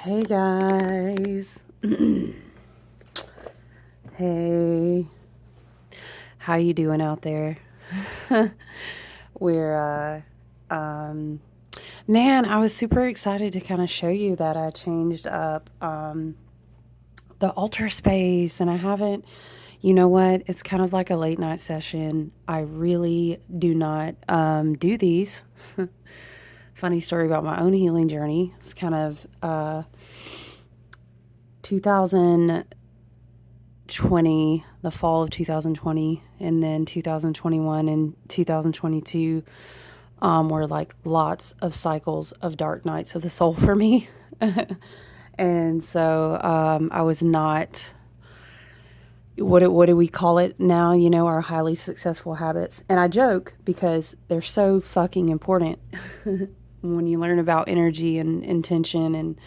Hey guys. Hey, how you doing out there? We're um Man, I was super excited to kind of show you that I changed up the altar space, and I haven't, you know what? It's kind of like a late night session. I really do not do these. Funny story about my own healing journey. It's kind of 2020, the fall of 2020, and then 2021 and 2022 were like lots of cycles of dark nights of the soul for me. And so I was not, what do we call it now? You know, our highly successful habits. And I joke because they're so fucking important when you learn about energy and intention and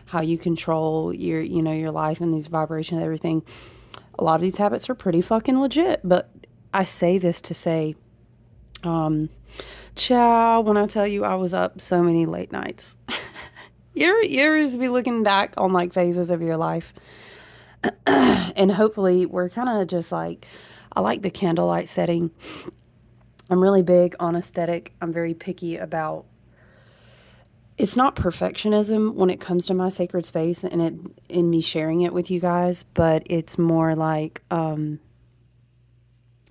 how you control your, your life and these vibrations and everything. A lot of these habits are pretty fucking legit, but I say this to say, child, when I tell you I was up so many late nights, you're just be looking back on like phases of your life. And hopefully we're kind of just like, I like the candlelight setting. I'm really big on aesthetic. I'm very picky about, it's not perfectionism when it comes to my sacred space and it in me sharing it with you guys, but it's more like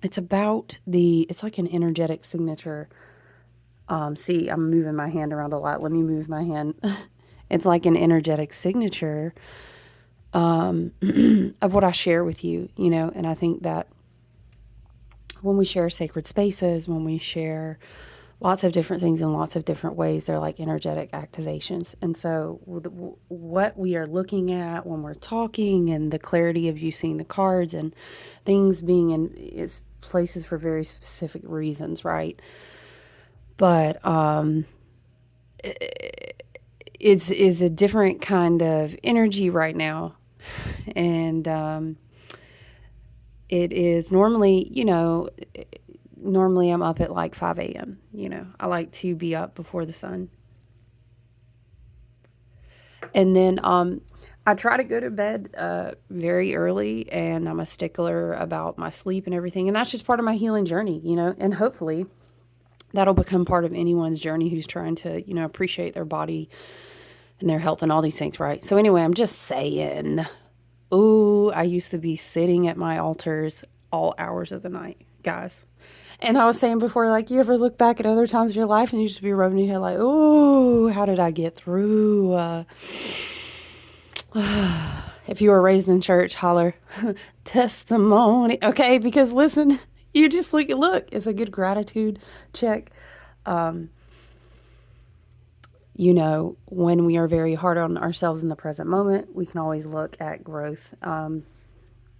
it's about it's like an energetic signature. See, I'm moving my hand around a lot. Let me move my hand. It's like an energetic signature of what I share with you, and I think that when we share sacred spaces, when we share lots of different things in lots of different ways, they're like energetic activations. And so what we are looking at when we're talking and the clarity of you seeing the cards and things being in is places for very specific reasons, right? But it's is a different kind of energy right now. And it is normally, normally I'm up at like 5 a.m. I like to be up before the sun. And then I try to go to bed very early, and I'm a stickler about my sleep and everything. And that's just part of my healing journey, and hopefully that'll become part of anyone's journey who's trying to, appreciate their body and their health and all these things, right? So anyway, I'm just saying, ooh, I used to be sitting at my altars all hours of the night, guys. And I was saying before, like, you ever look back at other times of your life and you just be rubbing your head like, ooh, how did I get through? If you were raised in church, holler, testimony. Okay, because listen, you just look, it's a good gratitude check. When we are very hard on ourselves in the present moment, we can always look at growth. But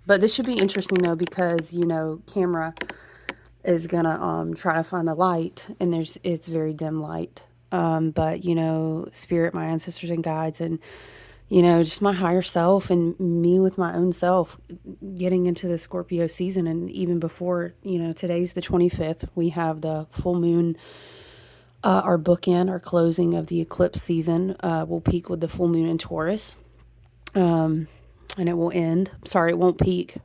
this should be interesting though, because, camera is gonna try to find the light, and it's very dim light. But spirit, my ancestors and guides, and just my higher self and me with my own self, getting into the Scorpio season, and even before, today's the 25th, we have the full moon. Our bookend, our closing of the eclipse season, will peak with the full moon in Taurus, and it will end. Sorry, it won't peak.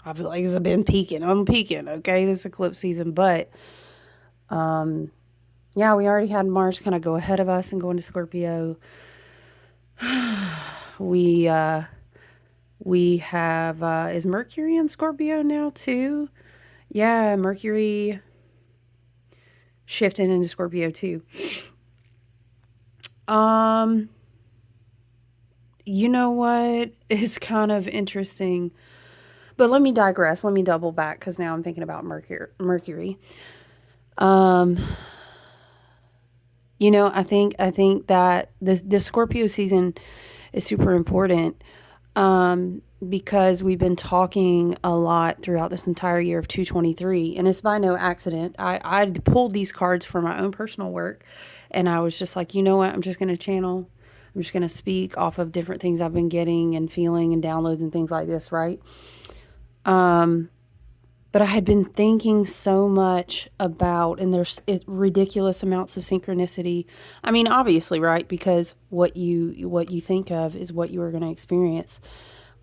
I feel like it's been peaking. I'm peaking, okay, this eclipse season. But yeah, we already had Mars kind of go ahead of us and go into Scorpio. We have is Mercury in Scorpio now too? Yeah, Mercury shifting into Scorpio too. You know what is kind of interesting, but let me digress. Let me double back because now I'm thinking about Mercury. I think that the Scorpio season is super important, because we've been talking a lot throughout this entire year of 223, and it's by no accident. I pulled these cards for my own personal work, and I was just like, you know what, I'm just going to channel. I'm just going to speak off of different things I've been getting and feeling and downloads and things like this, right? But I had been thinking so much about, and there's ridiculous amounts of synchronicity. I mean, obviously, right? Because what you think of is what you are going to experience.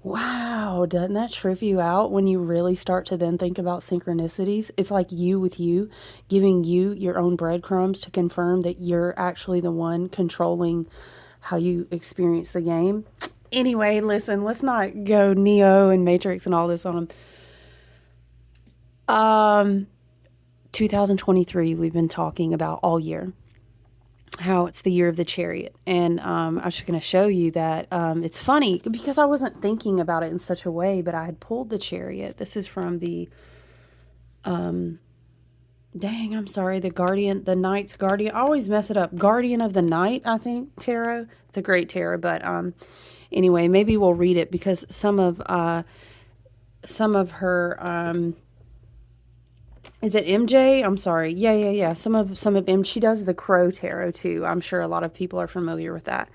Wow, doesn't that trip you out when you really start to then think about synchronicities? It's like you with you, giving you your own breadcrumbs to confirm that you're actually the one controlling how you experience the game. Anyway, listen, let's not go Neo and Matrix and all this on them. 2023, we've been talking about all year how it's the year of the chariot. And I was just going to show you that it's funny because I wasn't thinking about it in such a way, but I had pulled the chariot. This is from the, dang, I'm sorry, the Guardian, the Knight's Guardian. I always mess it up. Guardian of the Night, I think, tarot. It's a great tarot, but anyway, maybe we'll read it because some of her, is it MJ? I'm sorry. Yeah. Some of M. She does the Crow Tarot too. I'm sure a lot of people are familiar with that.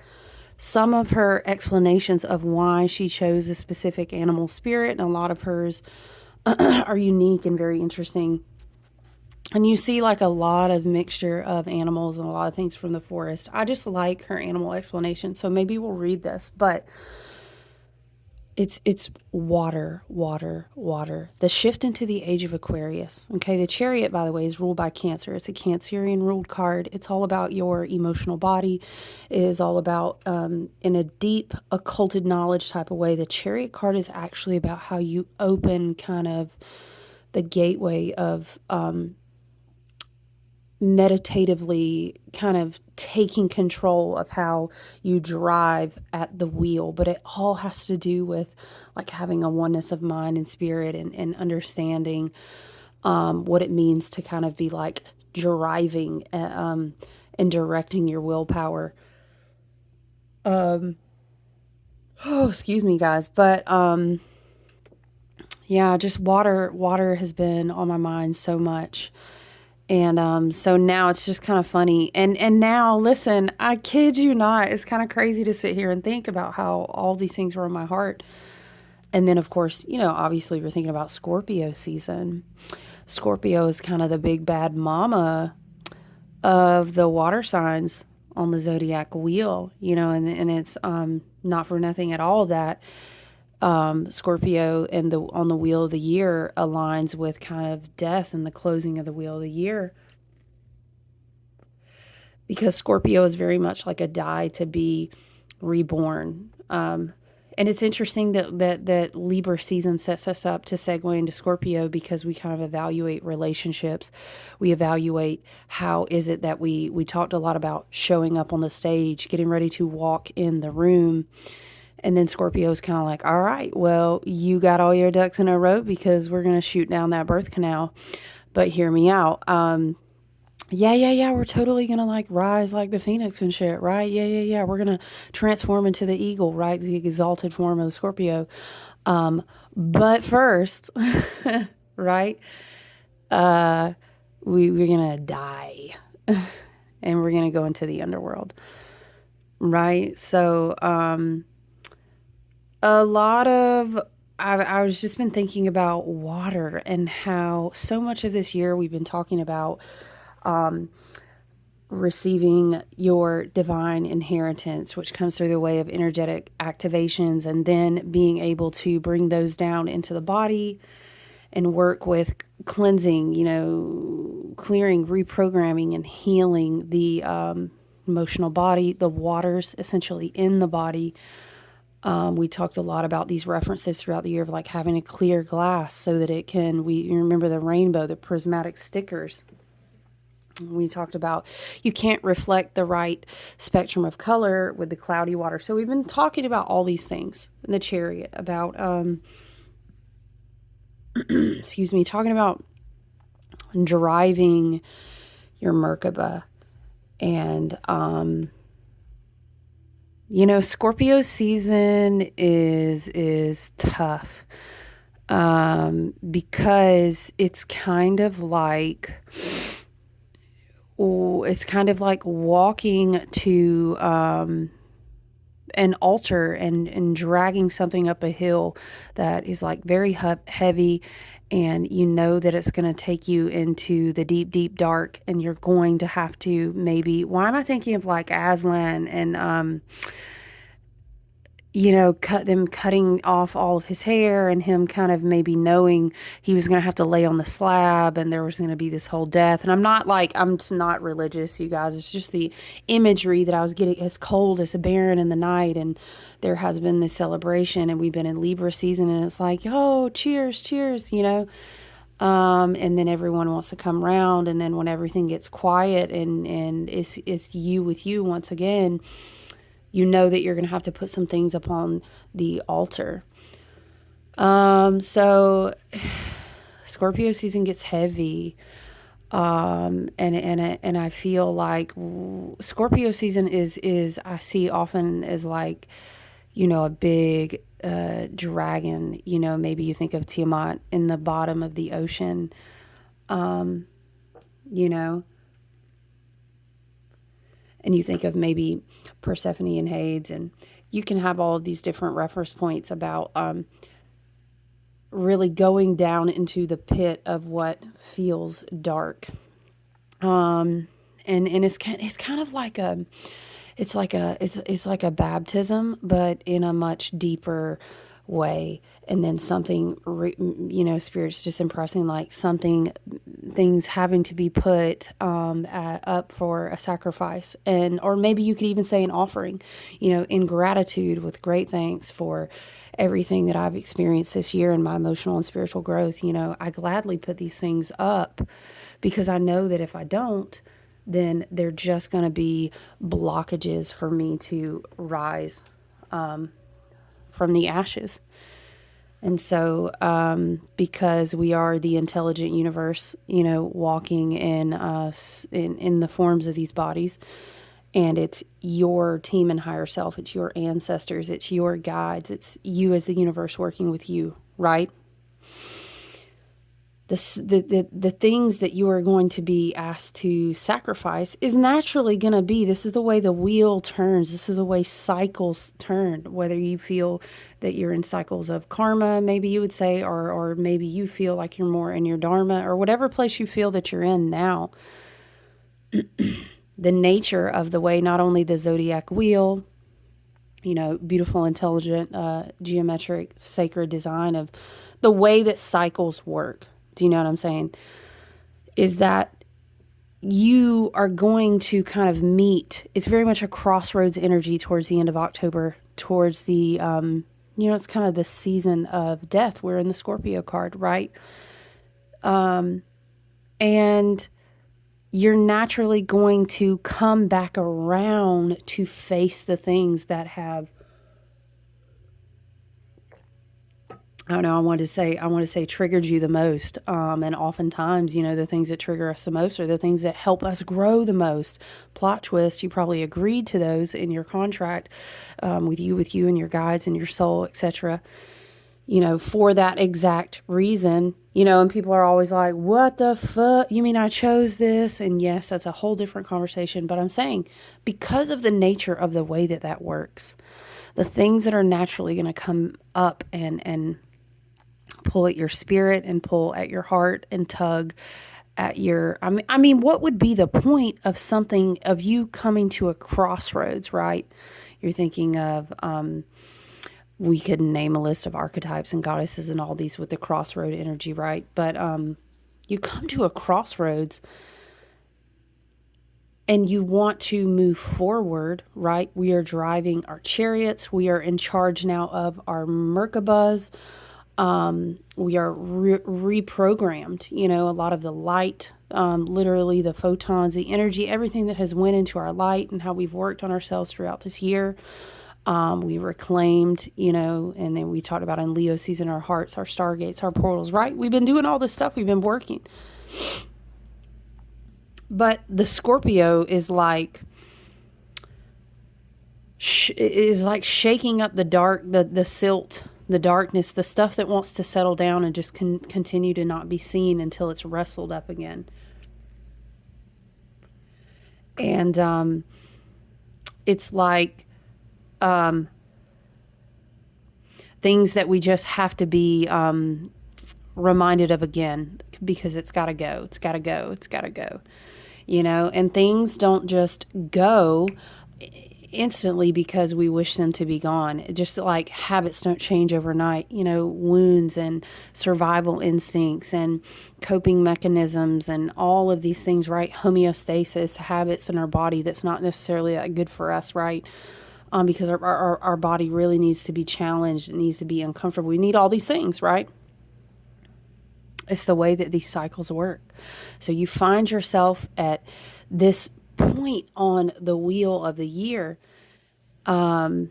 Some of her explanations of why she chose a specific animal spirit, and a lot of hers are unique and very interesting. And you see like a lot of mixture of animals and a lot of things from the forest. I just like her animal explanation, so maybe we'll read this, but it's water, water, water. The shift into the age of Aquarius. Okay, the chariot, by the way, is ruled by Cancer. It's a Cancerian ruled card. It's all about your emotional body. It is all about, in a deep occulted knowledge type of way, the chariot card is actually about how you open kind of the gateway of meditatively kind of taking control of how you drive at the wheel. But it all has to do with like having a oneness of mind and spirit, and understanding what it means to kind of be like driving and directing your willpower. Oh, excuse me, guys. But yeah, just water has been on my mind so much. And so now it's just kind of funny. And now, listen, I kid you not, it's kind of crazy to sit here and think about how all these things were in my heart. And then, of course, obviously we're thinking about Scorpio season. Scorpio is kind of the big bad mama of the water signs on the zodiac wheel, and it's not for nothing at all that Scorpio and on the wheel of the year aligns with kind of death and the closing of the wheel of the year, because Scorpio is very much like a die to be reborn. And it's interesting that Libra season sets us up to segue into Scorpio, because we kind of evaluate relationships. We evaluate how is it that we talked a lot about showing up on the stage, getting ready to walk in the room. And then Scorpio's kind of like, all right, well, you got all your ducks in a row because we're going to shoot down that birth canal. But hear me out. Yeah. We're totally going to like rise like the phoenix and shit, right? Yeah. We're going to transform into the eagle, right? The exalted form of the Scorpio. But first, right? We're going to die and we're going to go into the underworld, right? So, a lot of I was just been thinking about water and how so much of this year we've been talking about receiving your divine inheritance, which comes through the way of energetic activations, and then being able to bring those down into the body and work with cleansing, clearing, reprogramming, and healing the emotional body, the waters essentially in the body. We talked a lot about these references throughout the year of like having a clear glass so that you remember the rainbow, the prismatic stickers. We talked about you can't reflect the right spectrum of color with the cloudy water. So we've been talking about all these things in the chariot about, talking about driving your Merkaba. And, Scorpio season is tough, because it's kind of like walking to an altar and dragging something up a hill that is like very heavy and you know that it's going to take you into the deep, deep dark, and you're going to have to maybe, why am I thinking of like Aslan and, cutting off all of his hair and him kind of maybe knowing he was going to have to lay on the slab and there was going to be this whole death. And I'm just not religious, you guys. It's just the imagery that I was getting, as cold as a baron in the night. And there has been this celebration, and we've been in Libra season, and it's like, oh, cheers, cheers, and then everyone wants to come round. And then when everything gets quiet and it's you with you once again, you know that you're going to have to put some things up on the altar. So Scorpio season gets heavy. And I feel like Scorpio season is I see often as like, a big dragon. Maybe you think of Tiamat in the bottom of the ocean. You know, and you think of maybe Persephone and Hades, and you can have all of these different reference points about really going down into the pit of what feels dark. And it's kind of like it's like a baptism, but in a much deeper way. And then something, Spirit's just impressing, like things having to be put up for a sacrifice, or maybe you could even say an offering, in gratitude, with great thanks for everything that I've experienced this year in my emotional and spiritual growth. I gladly put these things up because I know that if I don't, then they're just going to be blockages for me to rise from the ashes. And so, because we are the intelligent universe, walking in us in the forms of these bodies, and it's your team and higher self, it's your ancestors, it's your guides, it's you as the universe working with you, right? The things that you are going to be asked to sacrifice is naturally going to be, this is the way the wheel turns. This is the way cycles turn, whether you feel that you're in cycles of karma, maybe you would say, or maybe you feel like you're more in your dharma, or whatever place you feel that you're in now. The nature of the way, not only the zodiac wheel, beautiful, intelligent, geometric, sacred design of the way that cycles work. Do you know what I'm saying? Is that you are going to kind of meet, it's very much a crossroads energy towards the end of October, towards the, it's kind of the season of death. We're in the Scorpio card, right? And you're naturally going to come back around to face the things that have, I don't know, I want to say triggered you the most. And oftentimes, the things that trigger us the most are the things that help us grow the most. Plot twist, you probably agreed to those in your contract, with you and your guides and your soul, etc. For that exact reason, and people are always like, what the fuck? You mean I chose this? And yes, that's a whole different conversation. But I'm saying, because of the nature of the way that works, the things that are naturally going to come up and pull at your spirit and pull at your heart and tug at your, what would be the point of something, of you coming to a crossroads, right? You're thinking of, we could name a list of archetypes and goddesses and all these with the crossroad energy, right? But you come to a crossroads and you want to move forward, right? We are driving our chariots. We are in charge now of our Merkabahs. We are reprogrammed, a lot of the light, literally the photons, the energy, everything that has went into our light and how we've worked on ourselves throughout this year. We reclaimed, and then we talked about in Leo season, our hearts, our stargates, our portals, right? We've been doing all this stuff. We've been working. But the Scorpio is like, shaking up the dark, the silt, the darkness, the stuff that wants to settle down and just continue to not be seen until it's wrestled up again. And it's like things that we just have to be reminded of again because it's got to go. It's got to go. It's got to go. And things don't just go instantly because we wish them to be gone. Just like habits don't change overnight, wounds and survival instincts and coping mechanisms and all of these things, right? Homeostasis, habits in our body that's not necessarily that good for us, right? Because our body really needs to be challenged. It needs to be uncomfortable. We need all these things, right? It's the way that these cycles work. So you find yourself at this point on the wheel of the year, and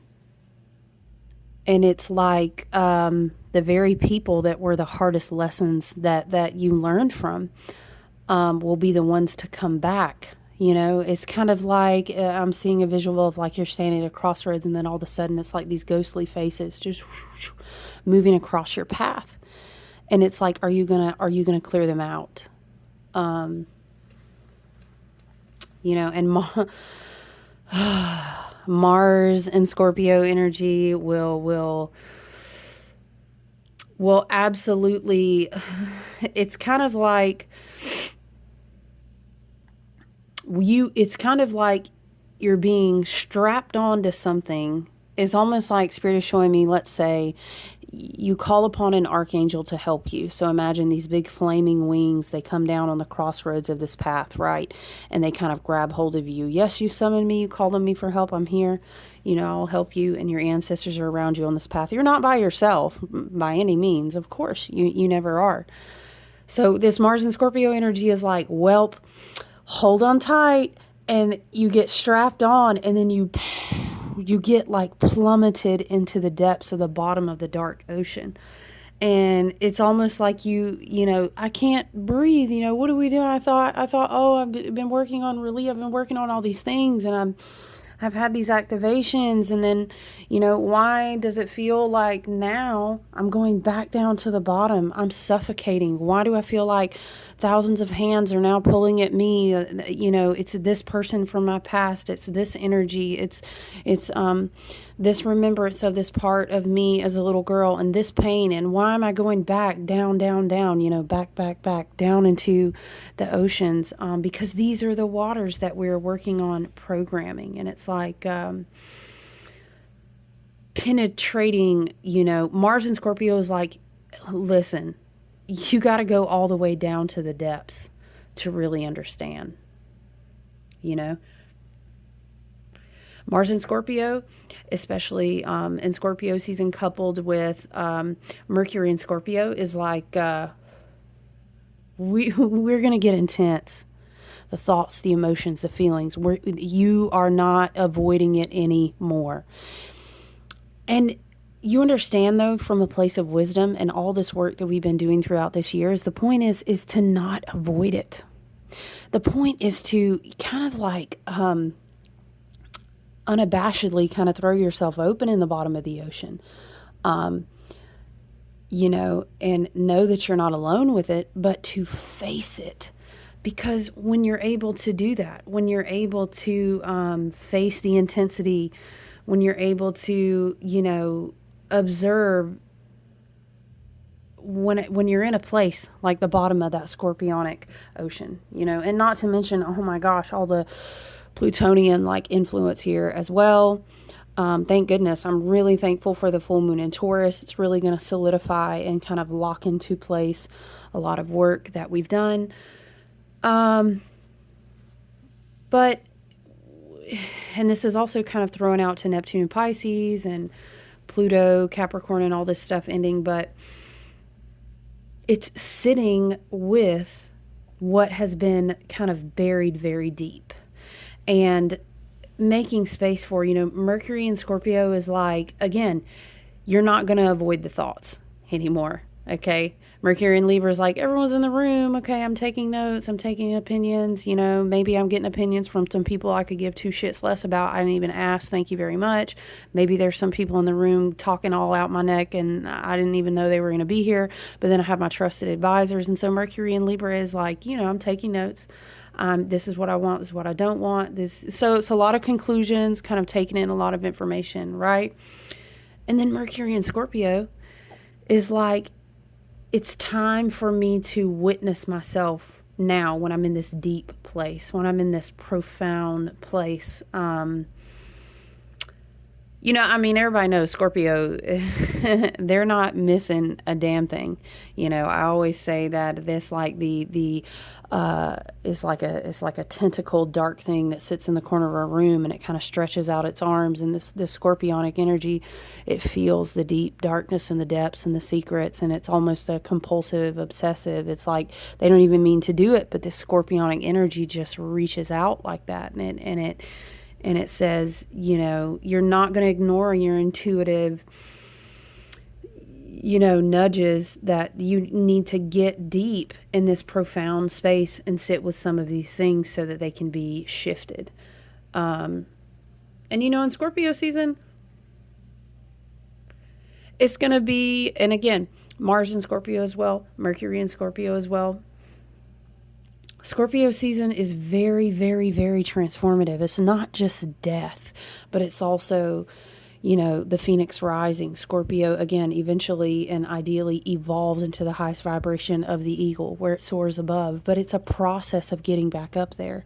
it's like the very people that were the hardest lessons that you learned from will be the ones to come back. It's kind of like I'm seeing a visual of like you're standing at a crossroads, and then all of a sudden it's like these ghostly faces just moving across your path. And it's like, are you gonna clear them out? And Mars and Scorpio energy will absolutely. It's kind of like It's kind of like you're being strapped onto something. It's almost like Spirit is showing me, let's say, you call upon an archangel to help you. So imagine these big flaming wings. They come down on the crossroads of this path, right? And they kind of grab hold of you. Yes, you summoned me. You called on me for help. I'm here. I'll help you. And your ancestors are around you on this path. You're not by yourself by any means. Of course, you never are. So this Mars and Scorpio energy is like, welp, hold on tight. And you get strapped on, and then you get like plummeted into the depths of the bottom of the dark ocean. And it's almost like I can't breathe. What do we do? I thought, oh, I've been working on relief. I've been working on all these things, and I've had these activations, and then, why does it feel like now I'm going back down to the bottom? I'm suffocating. Why do I feel like thousands of hands are now pulling at me? It's this person from my past. It's this energy. It's this remembrance of this part of me as a little girl, and this pain. And why am I going back, down, down, down, back, down into the oceans? Because these are the waters that we're working on programming. And it's like penetrating, Mars and Scorpio is like, listen, you got to go all the way down to the depths to really understand, Mars in Scorpio, especially in Scorpio season coupled with Mercury in Scorpio, is like we're going to get intense. The thoughts, the emotions, the feelings. You are not avoiding it anymore. And you understand, though, from a place of wisdom and all this work that we've been doing throughout this year, is the point is to not avoid it. The point is to kind of like unabashedly kind of throw yourself open in the bottom of the ocean, and know that you're not alone with it, but to face it. Because when you're able to do that, when you're able to face the intensity, when you're able to, observe when you're in a place like the bottom of that scorpionic ocean, and not to mention, oh my gosh, all the Plutonian like influence here as well. Thank goodness. I'm really thankful for the full moon in Taurus. It's really going to solidify and kind of lock into place a lot of work that we've done. But, and this is also kind of thrown out to Neptune and Pisces and Pluto, Capricorn, and all this stuff ending, but it's sitting with what has been kind of buried very deep and making space for, Mercury in Scorpio is like, again, you're not going to avoid the thoughts anymore. Okay. Mercury in Libra is like, everyone's in the room. Okay. I'm taking notes. I'm taking opinions. Maybe I'm getting opinions from some people I could give two shits less about. I didn't even ask. Thank you very much. Maybe there's some people in the room talking all out my neck and I didn't even know they were going to be here. But then I have my trusted advisors. And so Mercury in Libra is like, I'm taking notes. This is what I want. This is what I don't want. So it's a lot of conclusions, kind of taking in a lot of information, right? And then Mercury in Scorpio is like, it's time for me to witness myself now when I'm in this deep place, when I'm in this profound place. I mean, everybody knows Scorpio, they're not missing a damn thing. I always say that this like it's like a tentacle dark thing that sits in the corner of a room, and it kind of stretches out its arms, and this scorpionic energy, it feels the deep darkness and the depths and the secrets, and it's almost a compulsive obsessive. It's like they don't even mean to do it, but this scorpionic energy just reaches out like that, and it says, you're not going to ignore your intuitive, nudges that you need to get deep in this profound space and sit with some of these things so that they can be shifted. And in Scorpio season, it's going to be, and again, Mars in Scorpio as well, Mercury in Scorpio as well. Scorpio season is very, very, very transformative. It's not just death, but it's also, the phoenix rising. Scorpio, again, eventually and ideally evolves into the highest vibration of the eagle, where it soars above. But it's a process of getting back up there,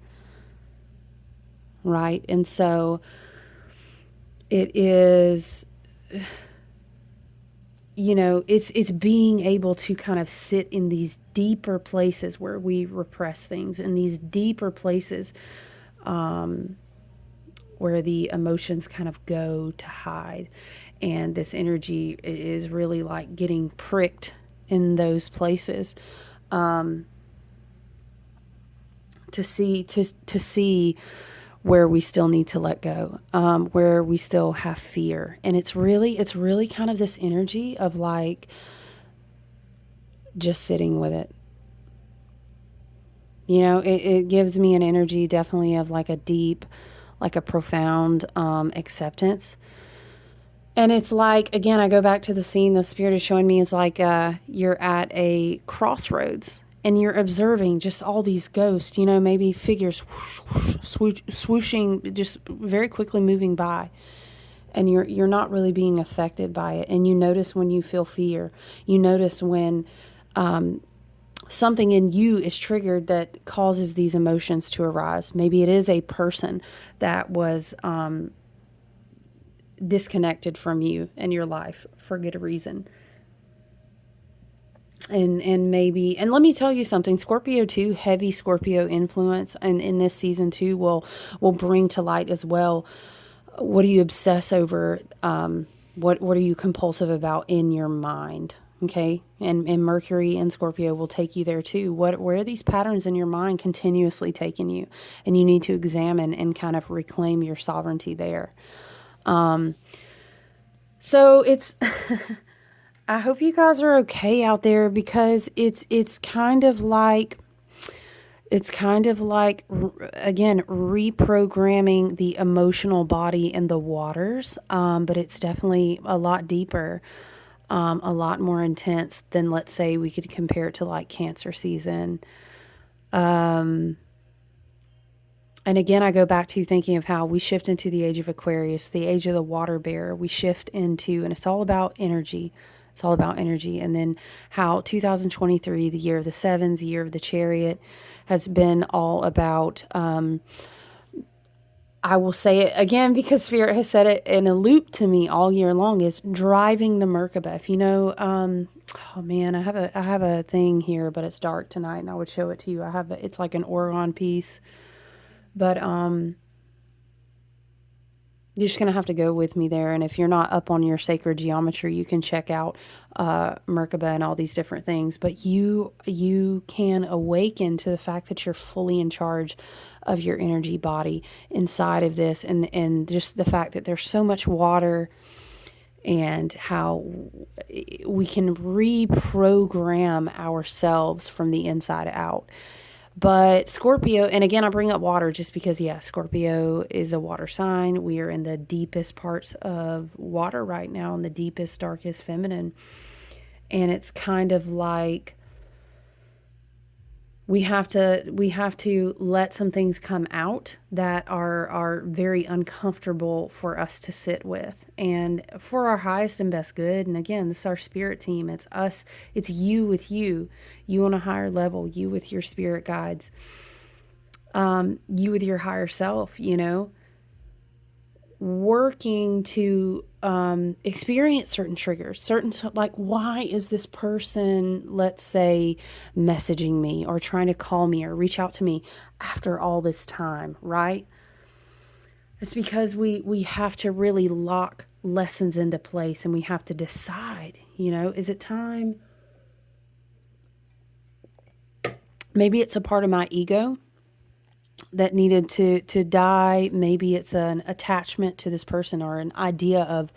right? And so it is, it's being able to kind of sit in these deeper places where we repress things, in these deeper places where the emotions kind of go to hide. And this energy is really like getting pricked in those places, to see where we still need to let go, where we still have fear. And it's really kind of this energy of like just sitting with it. It gives me an energy definitely of like a deep, like a profound acceptance. And it's like, again, I go back to the scene the spirit is showing me. It's like you're at a crossroads and you're observing just all these ghosts, maybe figures swooshing, just very quickly moving by. And you're not really being affected by it. And you notice when you feel fear. You notice when something in you is triggered that causes these emotions to arise. Maybe it is a person that was disconnected from you and your life for good reason. And maybe, and let me tell you something, Scorpio too, heavy Scorpio influence, and in this season too will bring to light as well. What do you obsess over? What are you compulsive about in your mind? Okay. And Mercury and Scorpio will take you there too. Where are these patterns in your mind continuously taking you? And you need to examine and kind of reclaim your sovereignty there. So it's, I hope you guys are okay out there, because it's kind of like, again, reprogramming the emotional body in the waters. But it's definitely a lot deeper, a lot more intense than, let's say, we could compare it to like Cancer season. And again, I go back to thinking of how we shift into the age of Aquarius, the age of the water bearer. We shift into, and it's all about energy. It's all about energy. And then how 2023, the year of the sevens, the year of the chariot, has been all about, I will say it again because Spirit has said it in a loop to me all year long, is driving the Merkaba. If oh man, I have a thing here, but it's dark tonight and I would show it to you. It's like an Oregon piece. But you're just going to have to go with me there. And if you're not up on your sacred geometry, you can check out Merkaba and all these different things. But you can awaken to the fact that you're fully in charge of your energy body inside of this. And just the fact that there's so much water, and how we can reprogram ourselves from the inside out. But Scorpio, and again, I bring up water just because, yeah, Scorpio is a water sign. We are in the deepest parts of water right now, in the deepest, darkest feminine. And it's kind of like We have to let some things come out that are very uncomfortable for us to sit with, and for our highest and best good. And again, this is our spirit team. It's us. It's you with you on a higher level, you with your spirit guides, you with your higher self, working to experience certain triggers, like, why is this person, let's say, messaging me or trying to call me or reach out to me after all this time, right? It's because we have to really lock lessons into place, and we have to decide, is it time? Maybe it's a part of my ego that needed to die. Maybe it's an attachment to this person, or an idea of,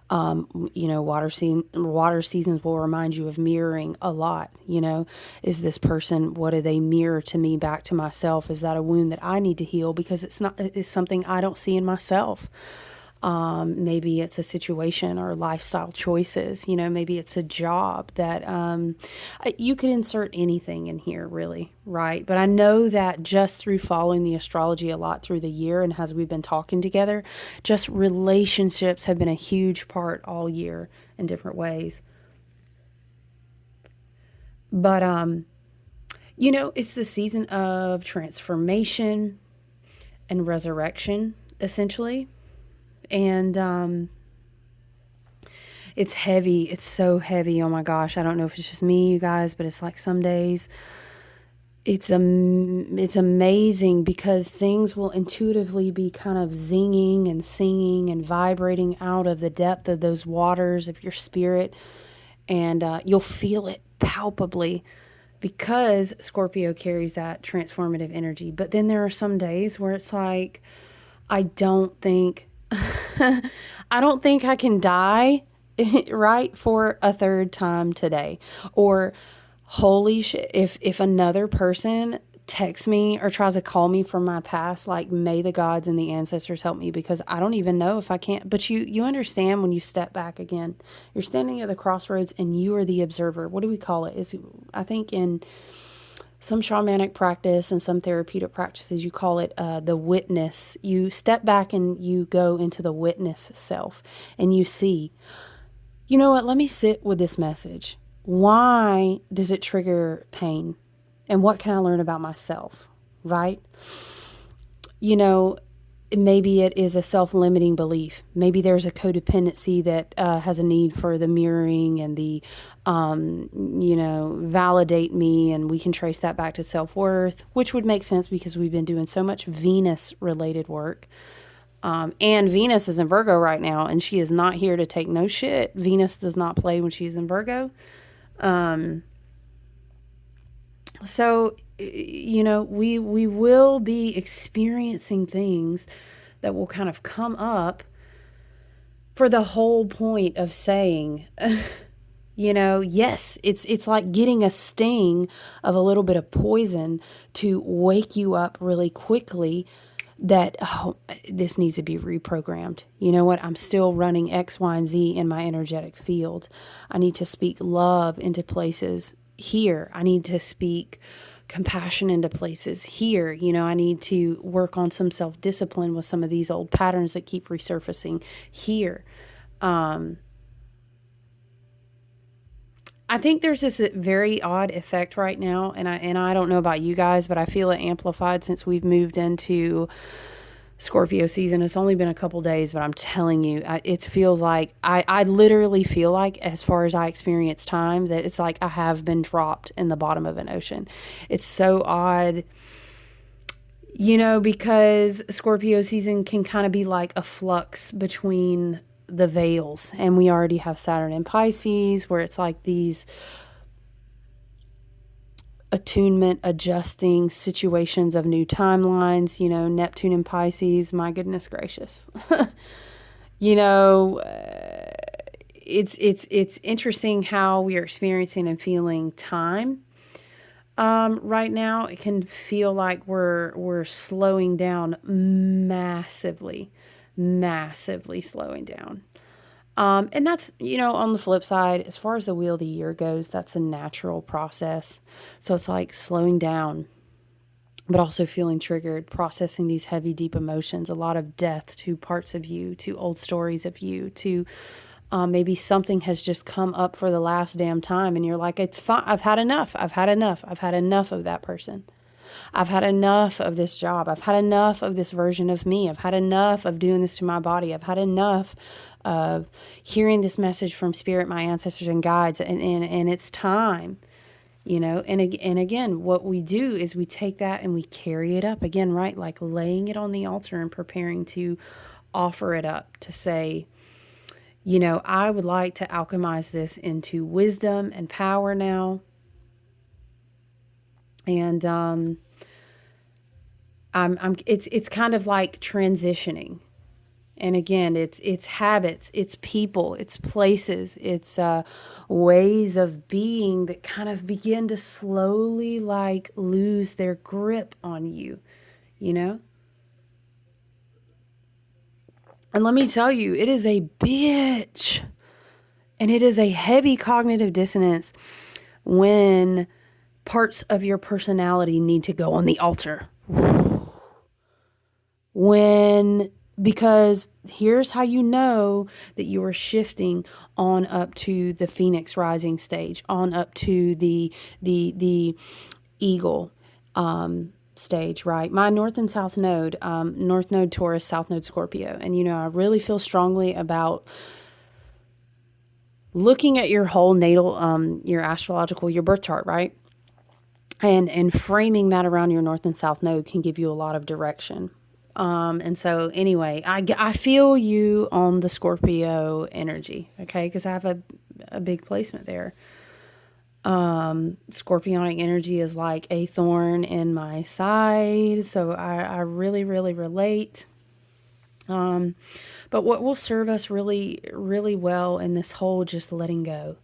water seasons will remind you of mirroring a lot. Is this person, what do they mirror to me, back to myself? Is that a wound that I need to heal because it's something I don't see in myself? Maybe it's a situation or lifestyle choices. Maybe it's a job that you could insert anything in here, really, right? But I know that just through following the astrology a lot through the year, and as we've been talking together, just relationships have been a huge part all year in different ways. But it's the season of transformation and resurrection, essentially. And it's heavy. It's so heavy. Oh my gosh. I don't know if it's just me, you guys, but it's like some days it's amazing because things will intuitively be kind of zinging and singing and vibrating out of the depth of those waters of your spirit. And you'll feel it palpably because Scorpio carries that transformative energy. But then there are some days where it's like, I don't think I don't think I can die right for a third time today. Or holy shit, if another person texts me or tries to call me from my past, like, may the gods and the ancestors help me, because I don't even know if I can't. But you understand, when you step back again, you're standing at the crossroads and you are the observer. What do we call it? Is, I think in some shamanic practice and some therapeutic practices, you call it the witness. You step back and you go into the witness self, and you see, you know what, let me sit with this message. Why does it trigger pain? And what can I learn about myself, right? You know, maybe it is a self-limiting belief. Maybe there's a codependency that has a need for the mirroring and the, validate me. And we can trace that back to self-worth, which would make sense because we've been doing so much Venus-related work. And Venus is in Virgo right now, and she is not here to take no shit. Venus does not play when she's in Virgo. So, we will be experiencing things that will kind of come up for the whole point of saying, yes, it's like getting a sting of a little bit of poison to wake you up really quickly, that, oh, this needs to be reprogrammed. You know what? I'm still running X, Y, and Z in my energetic field. I need to speak love into places here. I need to speak compassion into places here. I need to work on some self-discipline with some of these old patterns that keep resurfacing here. I think there's this very odd effect right now, and I don't know about you guys, but I feel it amplified since we've moved into Scorpio season. It's only been a couple days, but I'm telling you, it feels like, I literally feel like, as far as I experience time, that it's like I have been dropped in the bottom of an ocean. It's so odd, because Scorpio season can kind of be like a flux between the veils, and we already have Saturn in Pisces, where it's like these attunement, adjusting situations of new timelines. Neptune in Pisces, my goodness gracious. you know it's interesting how we are experiencing and feeling time. Right now it can feel like we're slowing down massively, massively slowing down. And that's, on the flip side, as far as the wheel of the year goes, that's a natural process. So it's like slowing down, but also feeling triggered, processing these heavy, deep emotions, a lot of death to parts of you, to old stories of you, to maybe something has just come up for the last damn time, and you're like, it's fine. I've had enough. I've had enough. I've had enough of that person. I've had enough of this job. I've had enough of this version of me. I've had enough of doing this to my body. I've had enough of hearing this message from spirit, my ancestors and guides, and it's time. And again, what we do is we take that and we carry it up again, right? Like laying it on the altar and preparing to offer it up to say, I would like to alchemize this into wisdom and power now. And it's kind of like transitioning. And again, it's habits, it's people, it's places, it's ways of being that kind of begin to slowly like lose their grip on you, you know? And let me tell you, it is a bitch. And it is a heavy cognitive dissonance when parts of your personality need to go on the altar. When Because here's how you know that you are shifting on up to the Phoenix rising stage, on up to the eagle stage, right? My North and South node, North node Taurus, South node Scorpio. And I really feel strongly about looking at your whole natal, your astrological, your birth chart, right? And framing that around your North and South node can give you a lot of direction. And so anyway, I feel you on the Scorpio energy, okay? Because I have a big placement there. Scorpionic energy is like a thorn in my side, so I really, really relate. But what will serve us really, really well in this whole just letting go.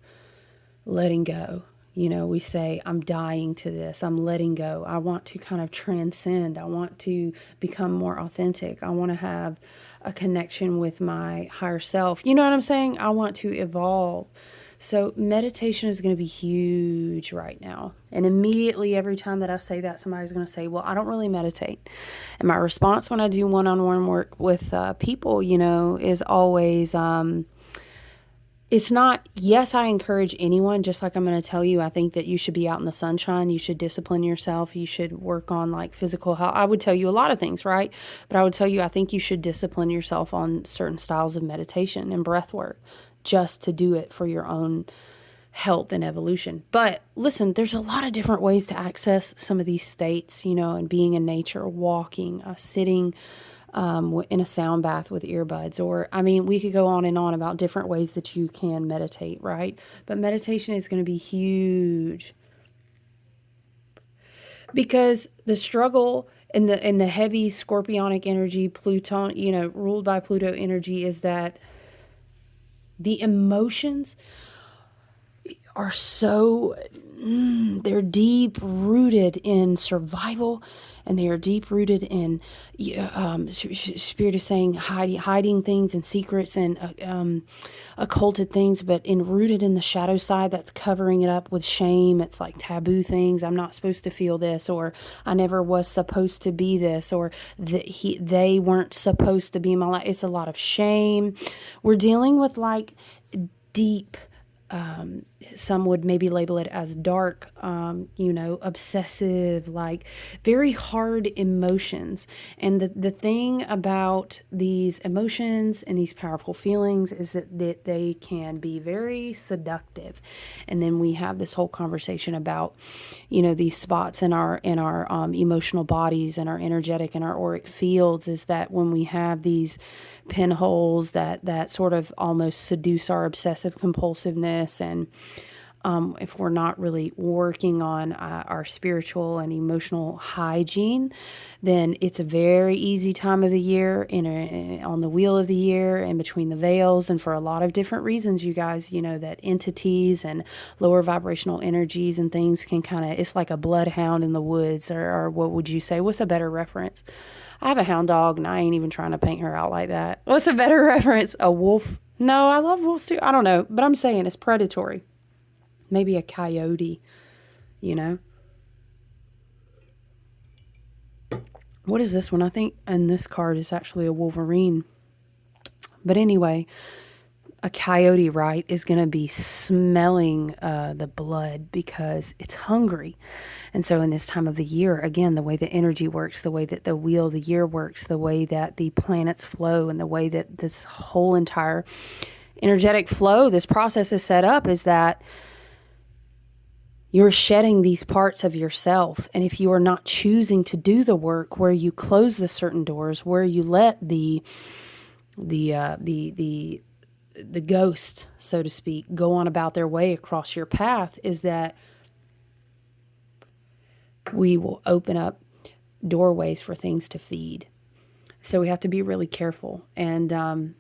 We say, I'm dying to this. I'm letting go. I want to kind of transcend. I want to become more authentic. I want to have a connection with my higher self. You know what I'm saying? I want to evolve. So meditation is going to be huge right now. And immediately every time that I say that, somebody's going to say, well, I don't really meditate. And my response when I do one-on-one work with people, is always, it's not, yes, I encourage anyone, just like I'm going to tell you, I think that you should be out in the sunshine. You should discipline yourself. You should work on like physical health. I would tell you a lot of things, right? But I would tell you, I think you should discipline yourself on certain styles of meditation and breath work just to do it for your own health and evolution. But listen, there's a lot of different ways to access some of these states, and being in nature, walking, sitting, in a sound bath with earbuds, or we could go on and on about different ways that you can meditate, right? But meditation is going to be huge because the struggle in the heavy scorpionic energy, Pluton, ruled by Pluto energy, is that the emotions are so they're deep rooted in survival, and they are deep rooted in spirit is saying hiding things and secrets and occulted things, but rooted in the shadow side that's covering it up with shame. It's like taboo things. I'm not supposed to feel this, or I never was supposed to be this, or they weren't supposed to be in my life. It's a lot of shame. We're dealing with like deep, some would maybe label it as dark, obsessive, like very hard emotions. And the thing about these emotions and these powerful feelings is that they can be very seductive. And then we have this whole conversation about, these spots in our emotional bodies and our energetic and our auric fields, is that when we have these pinholes that sort of almost seduce our obsessive compulsiveness, and if we're not really working on our spiritual and emotional hygiene, then it's a very easy time of the year on the wheel of the year and between the veils. And for a lot of different reasons, you guys, that entities and lower vibrational energies and things can it's like a bloodhound in the woods, or what would you say? What's a better reference? I have a hound dog and I ain't even trying to paint her out like that. What's a better reference? A wolf No, I love wolves too. I don't know, but I'm saying it's predatory. Maybe a coyote, you know? What is this one? I think, and this card is actually a Wolverine. But anyway, a coyote, right, is going to be smelling the blood because it's hungry. And so, in this time of the year, again, the way that energy works, the way that the wheel of the year works, the way that the planets flow, and the way that this whole entire energetic flow, this process is set up, is that you're shedding these parts of yourself. And if you are not choosing to do the work where you close the certain doors, where you let the ghost, so to speak, go on about their way across your path, is that we will open up doorways for things to feed. So we have to be really careful. And,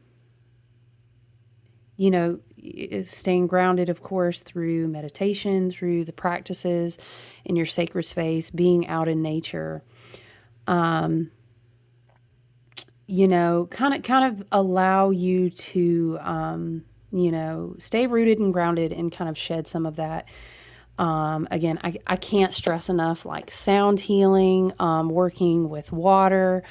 staying grounded, of course, through meditation, through the practices in your sacred space, being out in nature, kind of allow you to, stay rooted and grounded and kind of shed some of that. Again, I can't stress enough, like sound healing, working with water.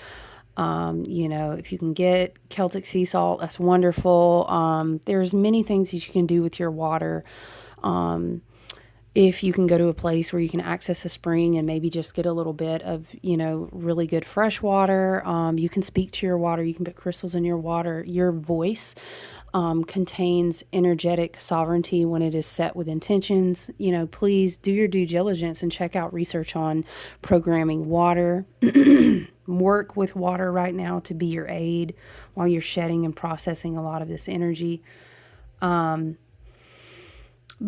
If you can get Celtic sea salt, that's wonderful. There's many things that you can do with your water. If you can go to a place where you can access a spring and maybe just get a little bit of, really good fresh water, you can speak to your water. You can put crystals in your water. Your voice contains energetic sovereignty when it is set with intentions. Please do your due diligence and check out research on programming water. Work with water right now to be your aid while you're shedding and processing a lot of this energy. But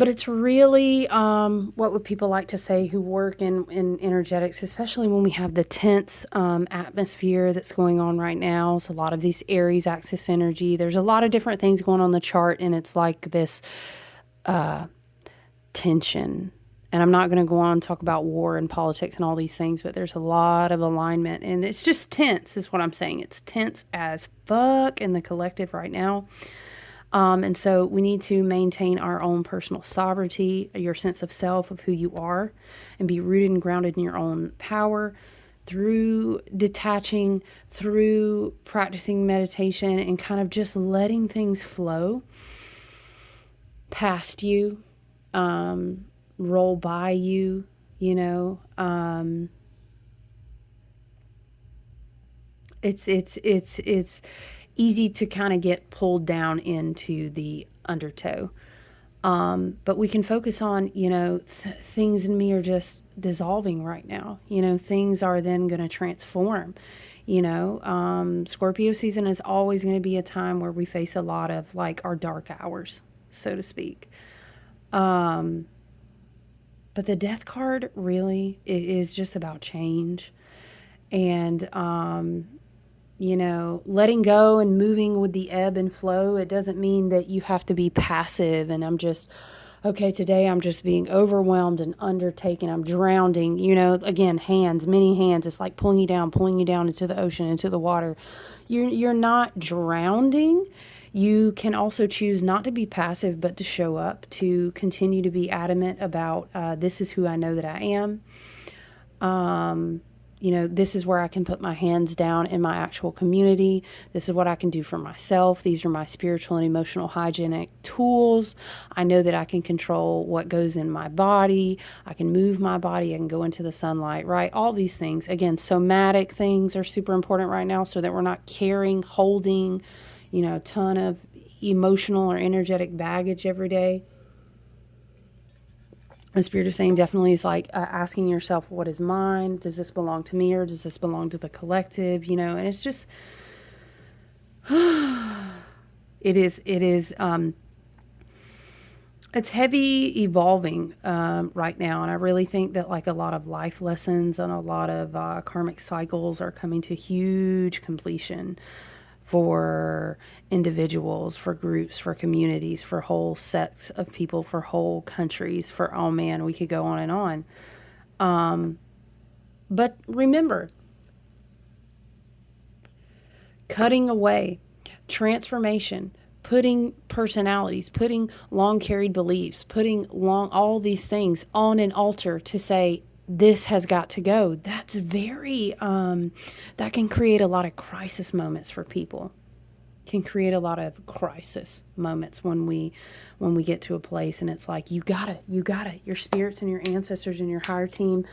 it's really, what would people like to say who work in energetics, especially when we have the tense atmosphere that's going on right now. So a lot of these Aries axis energy, there's a lot of different things going on the chart, and it's like this tension. And I'm not going to go on and talk about war and politics and all these things, but there's a lot of alignment, and it's just tense is what I'm saying. It's tense as fuck in the collective right now. And so we need to maintain our own personal sovereignty, your sense of self, of who you are, and be rooted and grounded in your own power through detaching, through practicing meditation, and kind of just letting things flow past you, roll by you, it's easy to kind of get pulled down into the undertow. But we can focus on, things in me are just dissolving right now. Things are then going to transform. Scorpio season is always going to be a time where we face a lot of like our dark hours, so to speak. But the death card really is just about change. And, letting go and moving with the ebb and flow. It doesn't mean that you have to be passive and okay, today I'm just being overwhelmed and undertaken. I'm drowning, again, many hands. It's like pulling you down into the ocean, into the water. You're not drowning. You can also choose not to be passive, but to show up, to continue to be adamant about, this is who I know that I am. This is where I can put my hands down in my actual community. This is what I can do for myself. These are my spiritual and emotional hygienic tools. I know that I can control what goes in my body. I can move my body. I can go into the sunlight, right? All these things. Again, somatic things are super important right now so that we're not holding, a ton of emotional or energetic baggage every day. And Spirit is saying definitely is like asking yourself, what is mine? Does this belong to me or does this belong to the collective? And it's just, it's heavy evolving right now. And I really think that like a lot of life lessons and a lot of karmic cycles are coming to huge completion for individuals, for groups, for communities, for whole sets of people, for whole countries, oh man, we could go on and on. But remember, cutting away, transformation, putting personalities, putting long carried beliefs, putting all these things on an altar to say, this has got to go. That's very, that can create a lot of crisis moments for people. Can create a lot of crisis moments when we get to a place and it's like, you gotta, your spirits and your ancestors and your higher team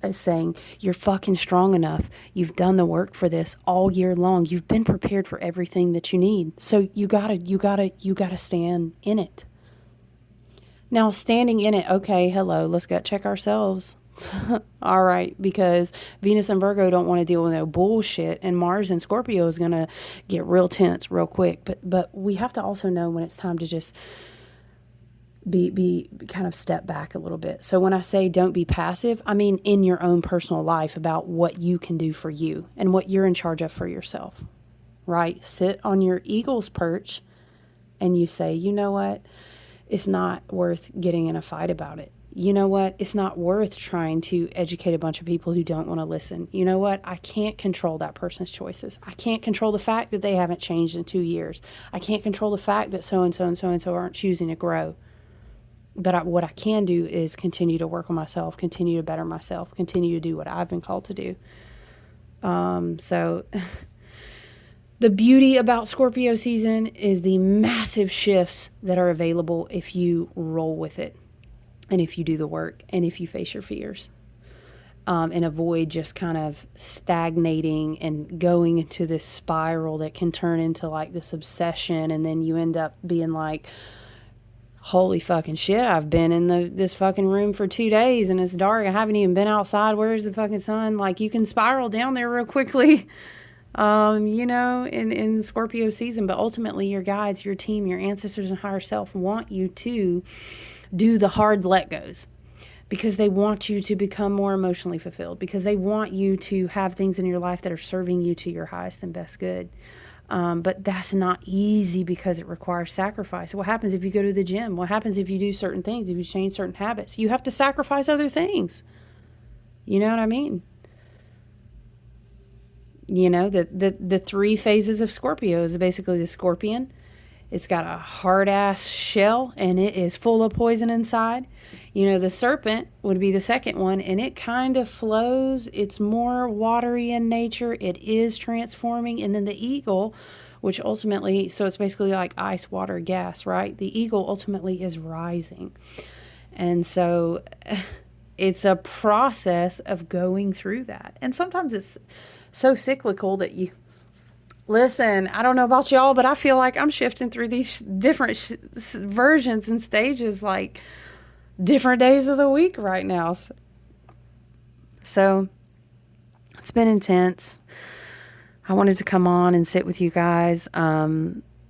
is saying, you're fucking strong enough. You've done the work for this all year long. You've been prepared for everything that you need. So you gotta stand in it. Now, standing in it, okay, hello, let's go check ourselves. All right, because Venus and Virgo don't want to deal with no bullshit, and Mars and Scorpio is going to get real tense real quick. But we have to also know when it's time to just be kind of step back a little bit. So when I say don't be passive, I mean in your own personal life about what you can do for you and what you're in charge of for yourself, right? Sit on your eagle's perch and you say, you know what? It's not worth getting in a fight about it. You know what? It's not worth trying to educate a bunch of people who don't want to listen. You know what? I can't control that person's choices. I can't control the fact that they haven't changed in 2 years. I can't control the fact that so-and-so and so-and-so aren't choosing to grow. But what I can do is continue to work on myself, continue to better myself, continue to do what I've been called to do. So the beauty about Scorpio season is the massive shifts that are available if you roll with it. And if you do the work and if you face your fears, and avoid just kind of stagnating and going into this spiral that can turn into like this obsession. And then you end up being like, holy fucking shit, I've been in this fucking room for 2 days and it's dark. I haven't even been outside. Where's the fucking sun? Like, you can spiral down there real quickly, in Scorpio season. But ultimately, your guides, your team, your ancestors and higher self want you to do the hard let goes because they want you to become more emotionally fulfilled, because they want you to have things in your life that are serving you to your highest and best good. But that's not easy because it requires sacrifice. What happens if you go to the gym? What happens if you do certain things, if you change certain habits? You have to sacrifice other things. You know what I mean? You know, the 3 phases of Scorpio is basically the scorpion. It's got a hard-ass shell, and it is full of poison inside. You know, the serpent would be the second one, and it kind of flows. It's more watery in nature. It is transforming. And then the eagle, which ultimately, so it's basically like ice, water, gas, right? The eagle ultimately is rising. And so it's a process of going through that. And sometimes it's so cyclical that you... Listen, I don't know about y'all, but I feel like I'm shifting through these different versions and stages, like different days of the week right now. So it's been intense. I wanted to come on and sit with you guys.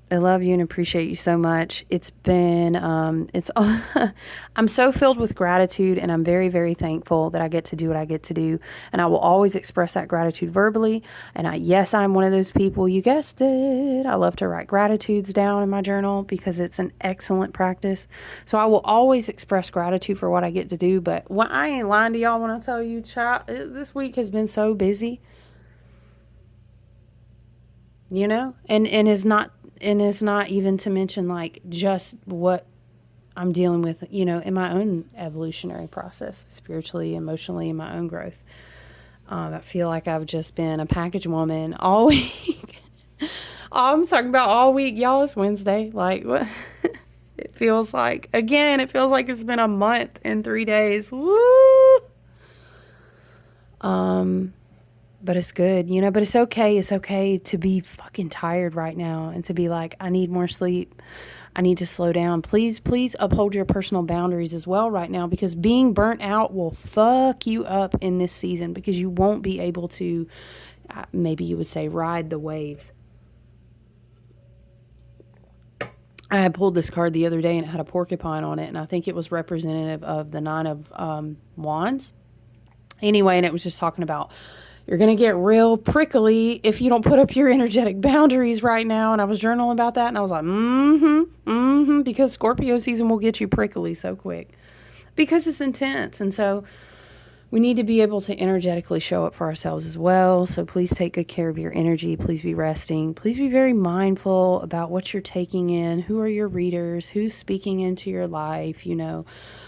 I love you and appreciate you so much. It's been, I'm so filled with gratitude, and I'm very, very thankful that I get to do what I get to do. And I will always express that gratitude verbally. And yes, I'm one of those people, you guessed it. I love to write gratitudes down in my journal because it's an excellent practice. So I will always express gratitude for what I get to do. But I ain't lying to y'all when I tell you, child, this week has been so busy, and it's not even to mention like just what I'm dealing with, in my own evolutionary process, spiritually, emotionally, in my own growth. I feel like I've just been a package woman all week. I'm talking about all week, y'all. It's Wednesday. Like, what? It feels like it's been a month and 3 days. Woo! But it's good, but it's okay. It's okay to be fucking tired right now and to be like, I need more sleep. I need to slow down. Please uphold your personal boundaries as well right now, because being burnt out will fuck you up in this season because you won't be able to, maybe you would say, ride the waves. I had pulled this card the other day and it had a porcupine on it, and I think it was representative of the 9 of Wands. Anyway, and it was just talking about you're going to get real prickly if you don't put up your energetic boundaries right now. And I was journaling about that, and I was like, because Scorpio season will get you prickly so quick because it's intense. And so We need to be able to energetically show up for ourselves as well. So please take good care of your energy. Please be resting. Please be very mindful about what you're taking in. Who are your readers? Who's speaking into your life? You know,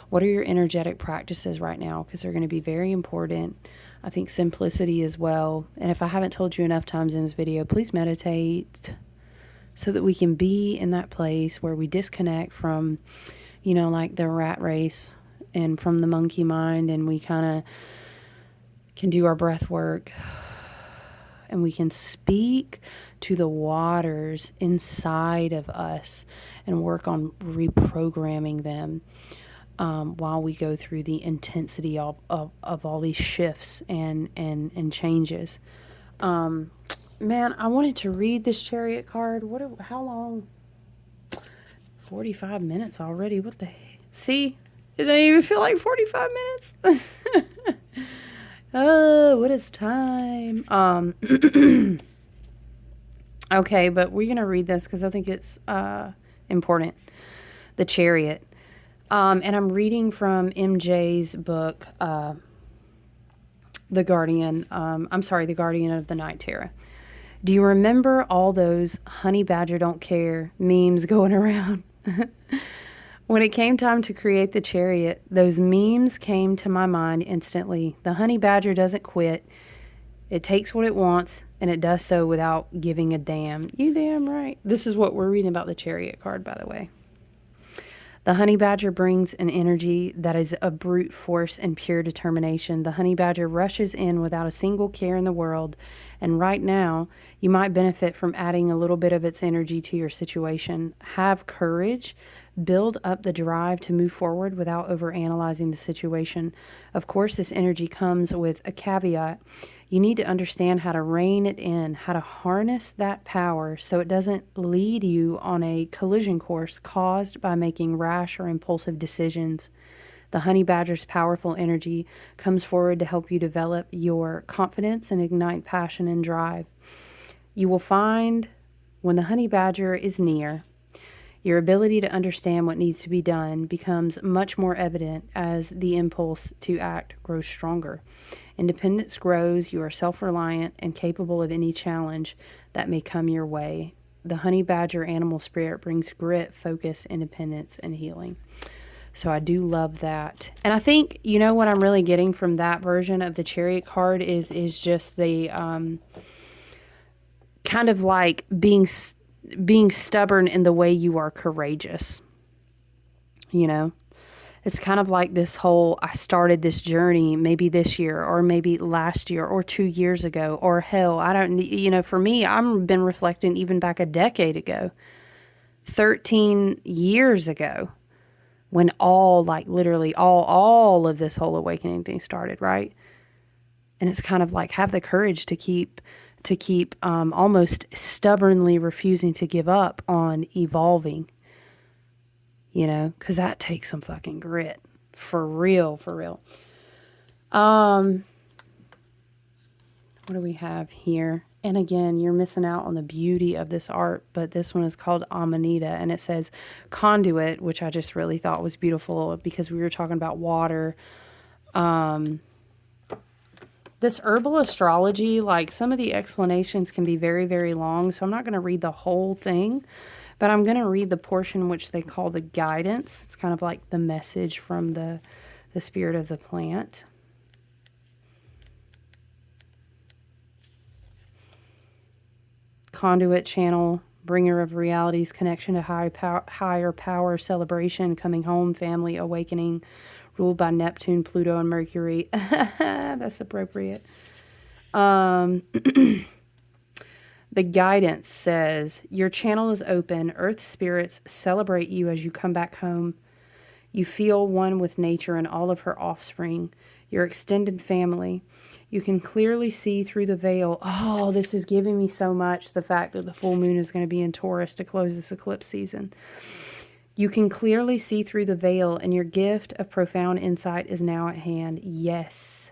what are your energetic practices right now? Because they're going to be very important. I think simplicity as well. And if I haven't told you enough times in this video, please meditate so that we can be in that place where we disconnect from, you know, like the rat race and from the monkey mind, and we kind of can do our breath work, and we can speak to the waters inside of us and work on reprogramming them while we go through the intensity of all these shifts and changes. Man, I wanted to read this Chariot card. How long? 45 minutes already. What the heck? See? It doesn't even feel like 45 minutes. Oh, what is time? Okay, but we're going to read this because I think it's important. The Chariot. And I'm reading from MJ's book, The Guardian. The Guardian of the Night Terror. Do you remember all those honey badger don't care memes going around? When it came time to create the Chariot, those memes came to my mind instantly. The honey badger doesn't quit. It takes what it wants, and it does so without giving a damn. You damn right. This is what we're reading about the Chariot card, by the way. The honey badger brings an energy that is a brute force and pure determination. The honey badger rushes in without a single care in the world, and right now, you might benefit from adding a little bit of its energy to your situation. Have courage. Build up the drive to move forward without overanalyzing the situation. Of course, this energy comes with a caveat. You need to understand how to rein it in, how to harness that power so it doesn't lead you on a collision course caused by making rash or impulsive decisions. The honey badger's powerful energy comes forward to help you develop your confidence and ignite passion and drive. You will find when the honey badger is near, your ability to understand what needs to be done becomes much more evident as the impulse to act grows stronger. Independence grows, you are self-reliant and capable of any challenge that may come your way. The honey badger animal spirit brings grit, focus, independence, and healing. So I do love that. And I think, you know, what I'm really getting from that version of the Chariot card is just the kind of like being stubborn in the way you are courageous. You know, it's kind of like this whole, I started this journey maybe this year or maybe last year or 2 years ago, or hell, I don't, you know, for me, I've been reflecting even back a decade ago, 13 years ago, when all, like literally all of this whole awakening thing started, right? And it's kind of like, have the courage to keep almost stubbornly refusing to give up on evolving, you know, because that takes some fucking grit. For real, for real. What do we have here? And again, you're missing out on the beauty of this art, but this one is called Amanita, and it says conduit, which I just really thought was beautiful because we were talking about water. This herbal astrology, like some of the explanations can be very, very long, so I'm not going to read the whole thing, but I'm going to read the portion which they call the guidance. It's kind of like the message from the spirit of the plant. Conduit channel, bringer of realities, connection to higher power, celebration, coming home, family, awakening, ruled by Neptune, Pluto, and Mercury. That's appropriate. The guidance says, your channel is open. Earth spirits celebrate you as you come back home. You feel one with nature and all of her offspring, your extended family. You can clearly see through the veil. Oh, this is giving me so much, the fact that the full moon is going to be in Taurus to close this eclipse season. You can clearly see through the veil, and your gift of profound insight is now at hand. Yes,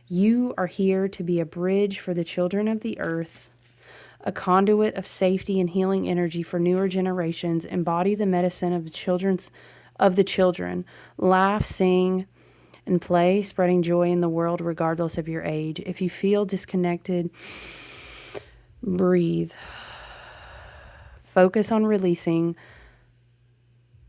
you are here to be a bridge for the children of the earth, a conduit of safety and healing energy for newer generations. Embody the medicine of the children. Laugh, sing, and play, spreading joy in the world regardless of your age. If you feel disconnected, breathe. Focus on releasing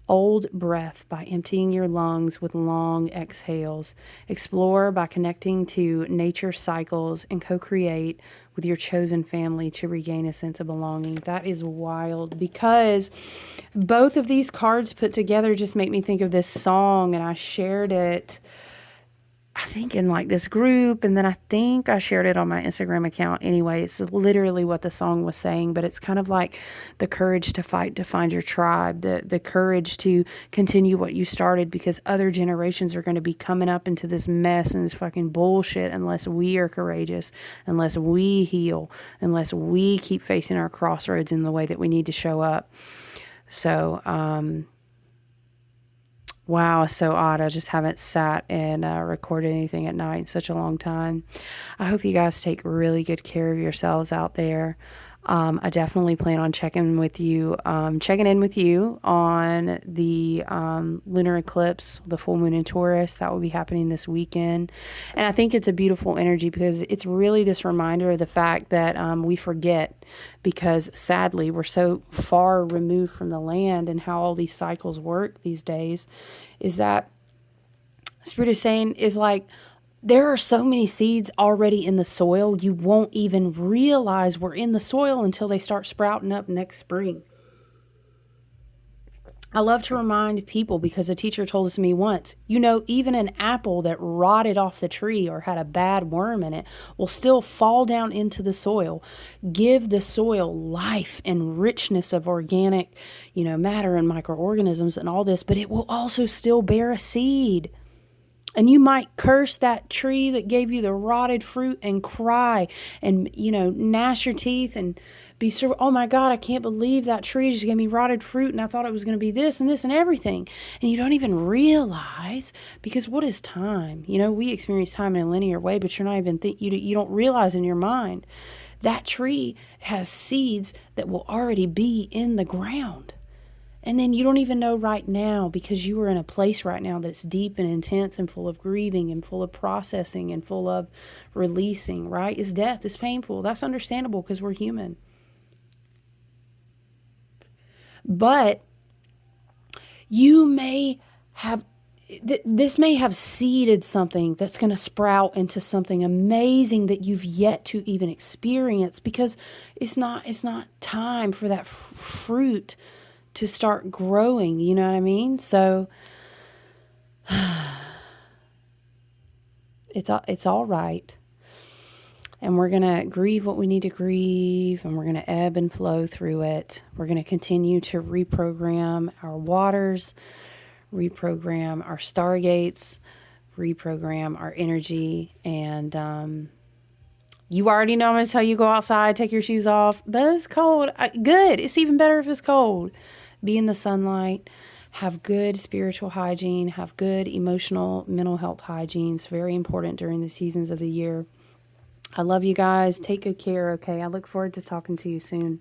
old breath by emptying your lungs with long exhales. Explore by connecting to nature's cycles and co-create with your chosen family to regain a sense of belonging. That is wild, because both of these cards put together just make me think of this song, and I shared it, I think, in like this group, and then I think I shared it on my Instagram account. Anyway, it's literally what the song was saying, but it's kind of like the courage to fight to find your tribe, the courage to continue what you started, because other generations are going to be coming up into this mess and this fucking bullshit unless we are courageous, unless we heal, unless we keep facing our crossroads in the way that we need to show up. So, wow, it's so odd. I just haven't sat and recorded anything at night in such a long time. I hope you guys take really good care of yourselves out there. I definitely plan on checking in with you on the lunar eclipse, the full moon in Taurus. That will be happening this weekend. And I think it's a beautiful energy, because it's really this reminder of the fact that we forget, because sadly we're so far removed from the land and how all these cycles work these days, is that Spirit is saying is like, there are so many seeds already in the soil, you won't even realize we're in the soil until they start sprouting up next spring. I love to remind people, because a teacher told this to me once, even an apple that rotted off the tree or had a bad worm in it will still fall down into the soil, give the soil life and richness of organic, matter and microorganisms and all this, but it will also still bear a seed. And you might curse that tree that gave you the rotted fruit and cry and, gnash your teeth and be so, oh my God, I can't believe that tree just gave me rotted fruit and I thought it was going to be this and this and everything. And you don't even realize, because what is time? We experience time in a linear way, but you're not even, you don't realize in your mind that tree has seeds that will already be in the ground. And then you don't even know right now, because you are in a place right now that's deep and intense and full of grieving and full of processing and full of releasing, right? It's death. It's painful. That's understandable, because we're human. But you may have, this may have seeded something that's going to sprout into something amazing that you've yet to even experience, because it's not time for that fruit to start growing, you know what I mean? So it's all right. And we're going to grieve what we need to grieve, and we're going to ebb and flow through it. We're going to continue to reprogram our waters, reprogram our stargates, reprogram our energy. And you already know I'm going to tell you, go outside, take your shoes off. But it's cold. Good. It's even better if it's cold. Be in the sunlight, have good spiritual hygiene, have good emotional, mental health hygiene. It's very important during the seasons of the year. I love you guys. Take good care, okay? I look forward to talking to you soon.